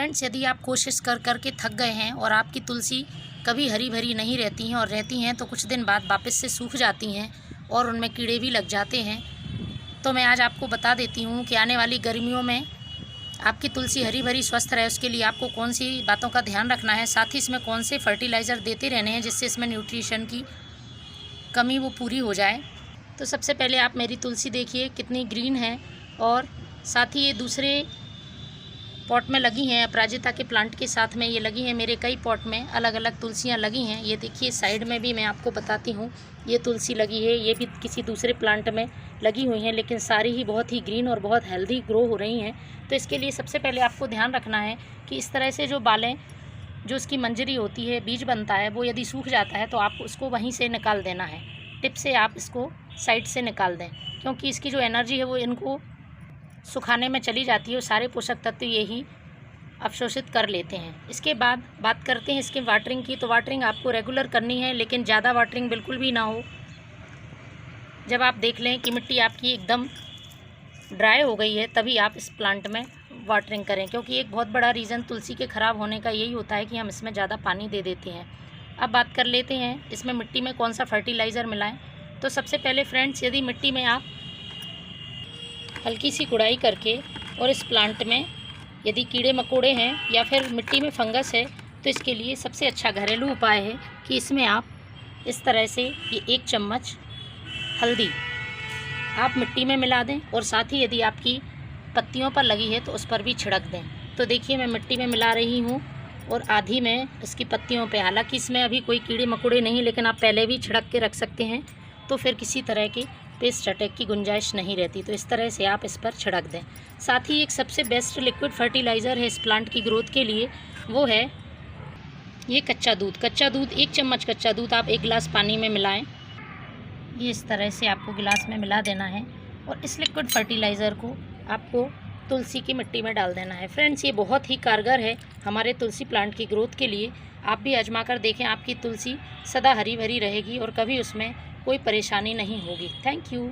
Friends, यदि आप कोशिश कर कर के थक गए हैं और आपकी तुलसी कभी हरी भरी नहीं रहती हैं और रहती हैं तो कुछ दिन बाद वापस से सूख जाती हैं और उनमें कीड़े भी लग जाते हैं, तो मैं आज आपको बता देती हूँ कि आने वाली गर्मियों में आपकी तुलसी हरी भरी स्वस्थ रहे उसके लिए आपको कौन सी बातों का ध्यान रखना है, साथ ही इसमें कौन से फर्टिलाइज़र देते रहने हैं जिससे इसमें न्यूट्रिशन की कमी वो पूरी हो जाए। तो सबसे पहले आप मेरी तुलसी देखिए कितनी ग्रीन है और साथ ही ये दूसरे पॉट में लगी हैं, अपराजिता के प्लांट के साथ में ये लगी हैं। मेरे कई पॉट में अलग अलग तुलसियाँ लगी हैं। ये देखिए साइड में भी मैं आपको बताती हूँ, ये तुलसी लगी है, ये भी किसी दूसरे प्लांट में लगी हुई हैं, लेकिन सारी ही बहुत ही ग्रीन और बहुत हेल्दी ग्रो हो रही हैं। तो इसके लिए सबसे पहले आपको ध्यान रखना है कि इस तरह से जो बालें, जो उसकी मंजरी होती है, बीज बनता है, वो यदि सूख जाता है तो आप उसको वहीं से निकाल देना है। टिप से आप इसको साइड से निकाल दें, क्योंकि इसकी जो एनर्जी है वो इनको सुखाने में चली जाती है और सारे पोषक तत्व यही अवशोषित कर लेते हैं। इसके बाद बात करते हैं इसके वाटरिंग की। तो वाटरिंग आपको रेगुलर करनी है, लेकिन ज़्यादा वाटरिंग बिल्कुल भी ना हो। जब आप देख लें कि मिट्टी आपकी एकदम ड्राई हो गई है तभी आप इस प्लांट में वाटरिंग करें, क्योंकि एक बहुत बड़ा रीज़न तुलसी के ख़राब होने का यही होता है कि हम इसमें ज़्यादा पानी दे देते हैं। अब बात कर लेते हैं इसमें मिट्टी में कौन सा फर्टिलाइज़र मिलाएं। तो सबसे पहले फ्रेंड्स, यदि मिट्टी में आप हल्की सी गुड़ाई करके और इस प्लांट में यदि कीड़े मकोड़े हैं या फिर मिट्टी में फंगस है तो इसके लिए सबसे अच्छा घरेलू उपाय है कि इसमें आप इस तरह से ये 1 चम्मच हल्दी आप मिट्टी में मिला दें और साथ ही यदि आपकी पत्तियों पर लगी है तो उस पर भी छिड़क दें। तो देखिए मैं मिट्टी में मिला रही हूँ और आधी में इसकी पत्तियों पे, हालांकि इसमें अभी कोई कीड़े मकोड़े नहीं, लेकिन आप पहले भी छिड़क के रख सकते हैं तो फिर किसी तरह की पेस्ट अटैक की गुंजाइश नहीं रहती। तो इस तरह से आप इस पर छिड़क दें। साथ ही एक सबसे बेस्ट लिक्विड फर्टिलाइज़र है इस प्लांट की ग्रोथ के लिए, वो है ये कच्चा दूध। 1 चम्मच कच्चा दूध आप 1 गिलास पानी में मिलाएं। ये इस तरह से आपको गिलास में मिला देना है और इस लिक्विड फर्टिलाइज़र को आपको तुलसी की मिट्टी में डाल देना है। फ्रेंड्स, ये बहुत ही कारगर है हमारे तुलसी प्लांट की ग्रोथ के लिए। आप भी आजमा कर देखें, आपकी तुलसी सदा हरी भरी रहेगी और कभी उसमें कोई परेशानी नहीं होगी। Thank you.